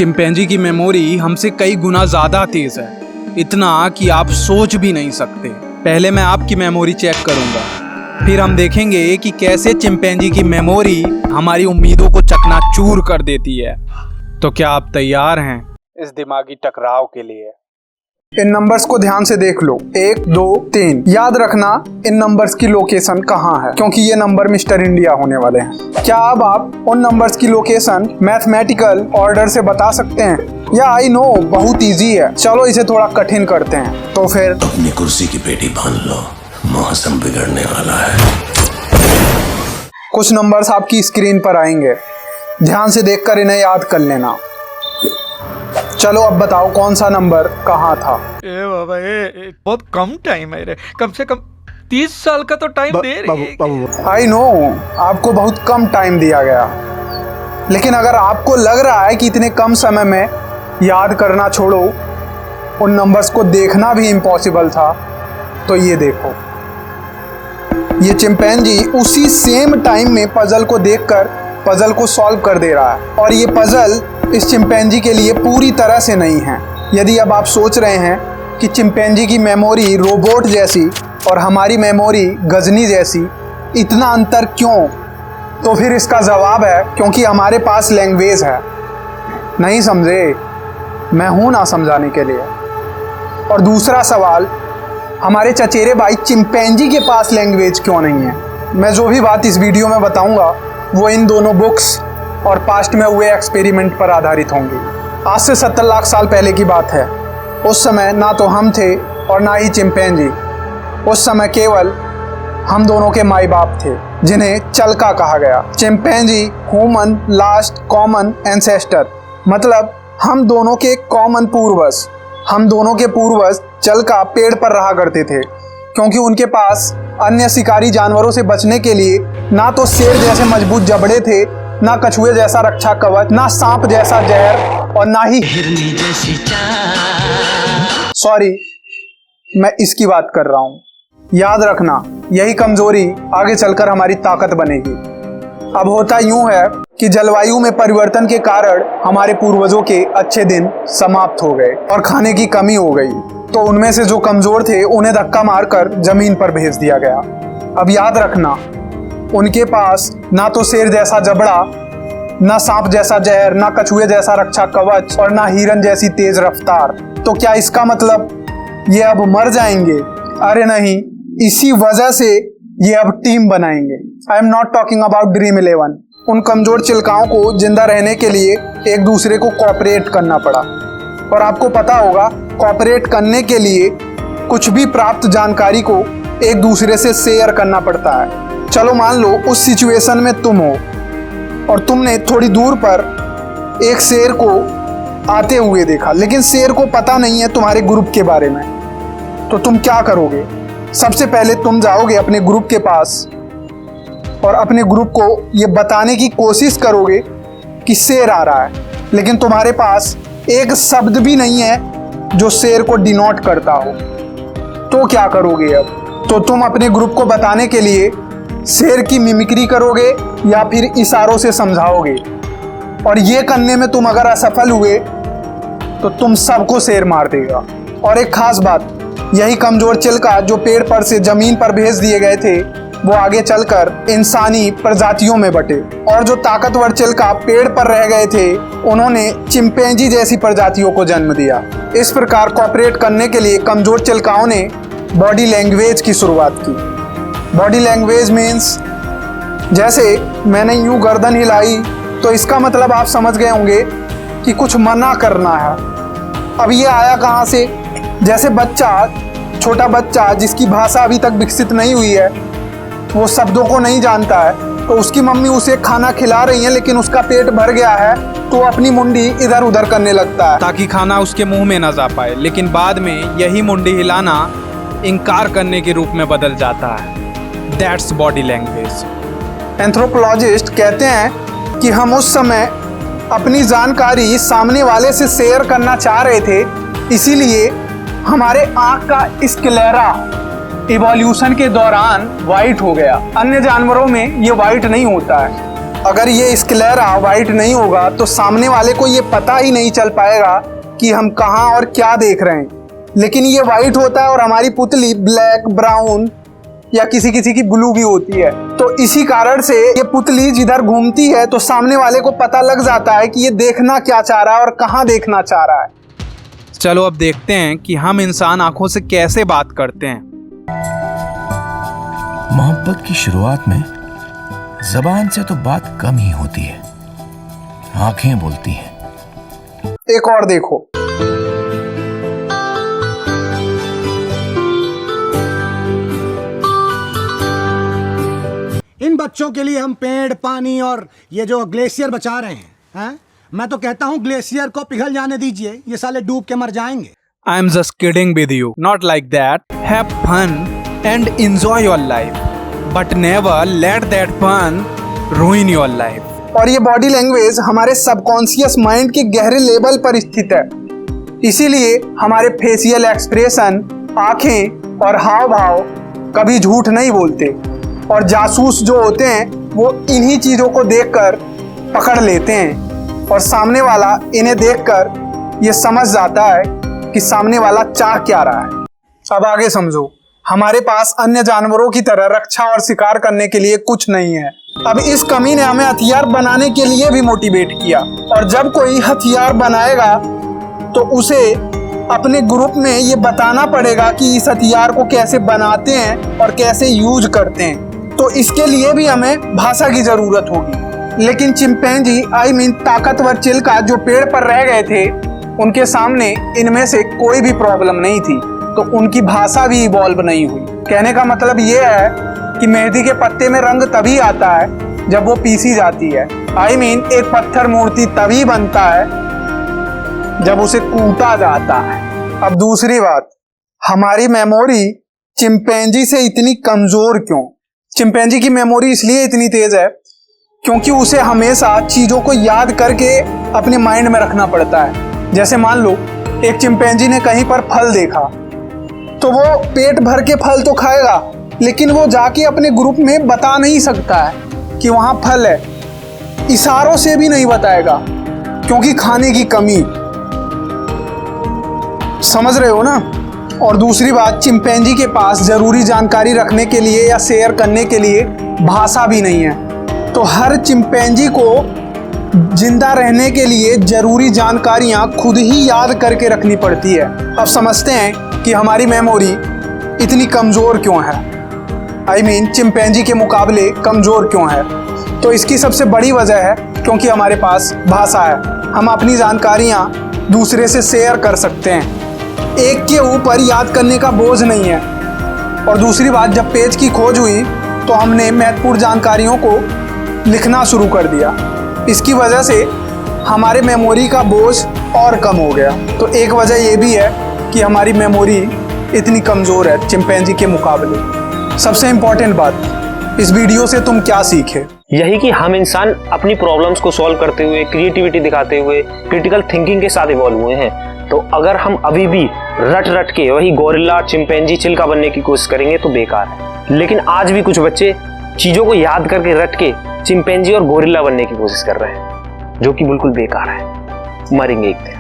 Chimpanzee की memory हमसे कई गुना ज्यादा तेज है, इतना कि आप सोच भी नहीं सकते। पहले मैं आपकी मेमोरी चेक करूंगा, फिर हम देखेंगे कि कैसे चिंपैंजी की मेमोरी हमारी उम्मीदों को चकनाचूर कर देती है। तो क्या आप तैयार हैं इस दिमागी टकराव के लिए? इन नंबर्स को ध्यान से देख लो, 1 2 3। याद रखना इन नंबर्स की लोकेशन कहाँ है, क्योंकि ये नंबर मिस्टर इंडिया होने वाले हैं। क्या अब आप उन नंबर्स की लोकेशन मैथमेटिकल ऑर्डर से बता सकते हैं? या आई नो बहुत इजी है, चलो इसे थोड़ा कठिन करते हैं। तो फिर अपनी कुर्सी की पेटी बांध लो, मौसम बिगड़ने वाला है। कुछ नंबर्स आपकी स्क्रीन पर आएंगे, ध्यान से देखकर इन्हें याद कर लेना। चलो अब बताओ कौन सा नंबर कहाँ था? ए बाबा ए बहुत कम टाइम है रे, कम से कम 30 साल का तो टाइम दे रे। आई नो आपको बहुत कम टाइम दिया गया, लेकिन अगर आपको लग रहा है कि इतने कम समय में याद करना छोड़ो, उन नंबर्स को देखना भी इम्पॉसिबल था, तो ये देखो, ये चिंपैंजी उसी सेम टाइम में पजल को देखकर पजल को सॉल्व कर दे रहा है। और ये पजल इस चिंपैंजी के लिए पूरी तरह से नहीं है। यदि अब आप सोच रहे हैं कि चिंपैंजी की मेमोरी रोबोट जैसी और हमारी मेमोरी गजनी जैसी, इतना अंतर क्यों? तो फिर इसका जवाब है क्योंकि हमारे पास लैंग्वेज है। नहीं समझे? मैं हूं ना समझाने के लिए। और दूसरा सवाल, हमारे चचेरे भाई चिंपैंजी के पास लैंग्वेज क्यों नहीं है? मैं जो भी बात इस वीडियो में बताऊंगा वो इन दोनों बुक्स और पास्ट में हुए एक्सपेरिमेंट पर आधारित होंगी। आज से 70 लाख साल पहले की बात है। उस समय ना तो हम थे और ना ही चिंपैंजी। उस समय केवल हम दोनों के माई बाप थे, जिन्हें चलका कहा गया। Chimpanzee human last common ancestor, मतलब हम दोनों के कॉमन पूर्वज। हम दोनों के पूर्वज चलका पेड़ पर रहा करते थे, क्योंकि उनके पास अन्य शिकारी जानवरों से बचने के लिए ना तो शेर जैसे मजबूत जबड़े थे, ना कछुए जैसा रक्षा कवच, ना सांप जैसा जहर, और ना ही हिरनी जैसी सॉरी, मैं इसकी बात कर रहा हूं। याद रखना, यही कमजोरी आगे चलकर हमारी ताकत बनेगी। अब होता यूं है कि जलवायु में परिवर्तन के कारण हमारे पूर्वजों के अच्छे दिन समाप्त हो गए और खाने की कमी हो गई, तो उनमें से जो कमजोर थे उन्हें धक्का मारकर जमीन पर भेज दिया गया। अब याद रखना, उनके पास ना तो शेर जैसा जबड़ा, ना सांप जैसा जहर, ना कछुए जैसा रक्षा कवच, और ना हिरन जैसी तेज रफ्तार। तो क्या इसका मतलब ये अब मर जाएंगे? अरे नहीं, इसी वजह से ये अब टीम बनाएंगे। I am not talking about dream 11। उन कमजोर चिल्काओं को जिंदा रहने के लिए एक दूसरे को कोऑपरेट करना पड़ा। और आपको पता होगा, कोऑपरेट करने के लिए कुछ भी प्राप्त जानकारी को एक दूसरे से शेयर करना पड़ता है। चलो मान लो उस सिचुएशन में तुम हो और तुमने थोड़ी दूर पर एक शेर को आते हुए देखा, लेकिन शेर को पता नहीं है तुम्हारे ग्रुप के बारे में। तो तुम क्या करोगे? सबसे पहले तुम जाओगे अपने ग्रुप के पास और अपने ग्रुप को ये बताने की कोशिश करोगे कि शेर आ रहा है, लेकिन तुम्हारे पास एक शब्द भी नहीं है जो शेर को डिनोट करता हो। तो क्या करोगे अब? तो तुम अपने ग्रुप को बताने के लिए शेर की मिमिक्री करोगे या फिर इशारों से समझाओगे। और ये करने में तुम अगर असफल हुए तो तुम सबको शेर मार देगा। और एक खास बात, यही कमजोर चिल्का जो पेड़ पर से जमीन पर भेज दिए गए थे, वो आगे चलकर इंसानी प्रजातियों में बटे, और जो ताकतवर चिल्का पेड़ पर रह गए थे, उन्होंने चिंपैंजी जैसी प्रजातियों को जन्म दिया। इस प्रकार कोऑपरेट करने के लिए कमजोर चिल्काओं ने बॉडी लैंग्वेज की शुरुआत की। बॉडी लैंग्वेज मीन्स, जैसे मैंने यूं गर्दन हिलाई तो इसका मतलब आप समझ गए होंगे कि कुछ मना करना है। अब ये आया कहाँ से? जैसे छोटा बच्चा जिसकी भाषा अभी तक विकसित नहीं हुई है, वो शब्दों को नहीं जानता है, तो उसकी मम्मी उसे खाना खिला रही है लेकिन उसका पेट भर गया है, तो अपनी मुंडी इधर उधर करने लगता है ताकि खाना उसके मुंह में न जा पाए, लेकिन बाद में यही मुंडी हिलाना इनकार करने के रूप में बदल जाता है। That's body language. एंथ्रोपोलॉजिस्ट कहते हैं कि हम उस समय अपनी जानकारी सामने वाले से शेयर करना चाह रहे थे, इसीलिए हमारे आँख का स्क्लेरा इवोल्यूशन के दौरान वाइट हो गया। अन्य जानवरों में ये वाइट नहीं होता है। अगर ये स्क्लेरा वाइट नहीं होगा तो सामने वाले को ये पता ही नहीं चल पाएगा कि हम कहाँ और क्या देख रहे हैं। लेकिन ये वाइट होता है और हमारी पुतली ब्लैक, ब्राउन या किसी किसी की ब्लू भी होती है। तो इसी कारण से ये पुतली जिधर घूमती है तो सामने वाले को पता लग जाता है कि ये देखना क्या चाह रहा है और कहाँ देखना चाह रहा है। चलो अब देखते हैं कि हम इंसान आंखों से कैसे बात करते हैं। मोहब्बत की शुरुआत में जबान से तो बात कम ही होती है, आंखें बोलती हैं। एक और देखो, इन बच्चों के लिए हम पेड़, पानी और ये जो ग्लेशियर बचा रहे हैं, मैं तो कहता हूँ ग्लेशियर को पिघल जाने दीजिए, ये साले डूब के मर जाएंगे। I am just kidding with you, not like that. Have fun and enjoy your life, but never let that fun ruin your life. और ये बॉडी लैंग्वेज हमारे सबकॉन्शियस माइंड के गहरे लेवल पर स्थित है। इसीलिए हमारे फेशियल एक्सप्रेशन, आंखें और हाव भाव कभी झूठ नहीं बोलते। और जासूस जो होते हैं वो इन्हीं चीज़ों को देखकर पकड़ लेते हैं और सामने वाला इन्हें देखकर ये समझ जाता है कि सामने वाला चाह क्या रहा है। अब आगे समझो, हमारे पास अन्य जानवरों की तरह रक्षा और शिकार करने के लिए कुछ नहीं है। अब इस कमी ने हमें हथियार बनाने के लिए भी मोटिवेट किया, और जब कोई हथियार बनाएगा तो उसे अपने ग्रुप में ये बताना पड़ेगा कि इस हथियार को कैसे बनाते हैं और कैसे यूज करते हैं। तो इसके लिए भी हमें भाषा की जरूरत होगी। लेकिन चिंपैंजी ताकतवर चिल्का जो पेड़ पर रह गए थे, उनके सामने इनमें से कोई भी प्रॉब्लम नहीं थी, तो उनकी भाषा भी इवॉल्व नहीं हुई। कहने का मतलब ये है कि मेहंदी के पत्ते में रंग तभी आता है जब वो पीसी जाती है। एक पत्थर मूर्ति तभी बनता है जब उसे कूटा जाता है। अब दूसरी बात, हमारी मेमोरी चिंपैंजी से इतनी कमजोर क्यों? चिंपैंजी की मेमोरी इसलिए इतनी तेज है क्योंकि उसे हमेशा चीजों को याद करके अपने माइंड में रखना पड़ता है। जैसे मान लो एक चिंपैंजी ने कहीं पर फल देखा तो वो पेट भर के फल तो खाएगा, लेकिन वो जाके अपने ग्रुप में बता नहीं सकता है कि वहां फल है। इशारों से भी नहीं बताएगा क्योंकि खाने की कमी। समझ रहे हो ना? और दूसरी बात, चिंपैंजी के पास जरूरी जानकारी रखने के लिए या शेयर करने के लिए भाषा भी नहीं है। तो हर चिंपैंजी को जिंदा रहने के लिए जरूरी जानकारियां खुद ही याद करके रखनी पड़ती है। अब समझते हैं कि हमारी मेमोरी इतनी कमज़ोर क्यों है। चिंपैंजी के मुकाबले कमज़ोर क्यों है? तो इसकी सबसे बड़ी वजह है क्योंकि हमारे पास भाषा है। हम अपनी जानकारियां दूसरे से शेयर कर सकते हैं, एक के ऊपर याद करने का बोझ नहीं है। और दूसरी बात, जब पेज की खोज हुई तो हमने महत्वपूर्ण जानकारियों को लिखना शुरू कर दिया। इसकी वजह से हमारे मेमोरी का बोझ और कम हो गया। तो एक वजह ये भी है कि हमारी मेमोरी इतनी कमज़ोर है चिंपैंजी के मुकाबले। सबसे इम्पोर्टेंट बात, इस वीडियो से तुम क्या सीखे? यही कि हम इंसान अपनी प्रॉब्लम्स को सॉल्व करते हुए, क्रिएटिविटी दिखाते हुए, क्रिटिकल थिंकिंग के साथ इवॉल्व हुए हैं। तो अगर हम अभी भी रट के वही गोरिल्ला, चिंपैंजी, चिल्का बनने की कोशिश करेंगे तो बेकार है। लेकिन आज भी कुछ बच्चे चीज़ों को याद करके रट के चिंपैंजी और गोरिल्ला बनने की कोशिश कर रहे हैं, जो कि बिल्कुल बेकार है। मरेंगे एक दिन।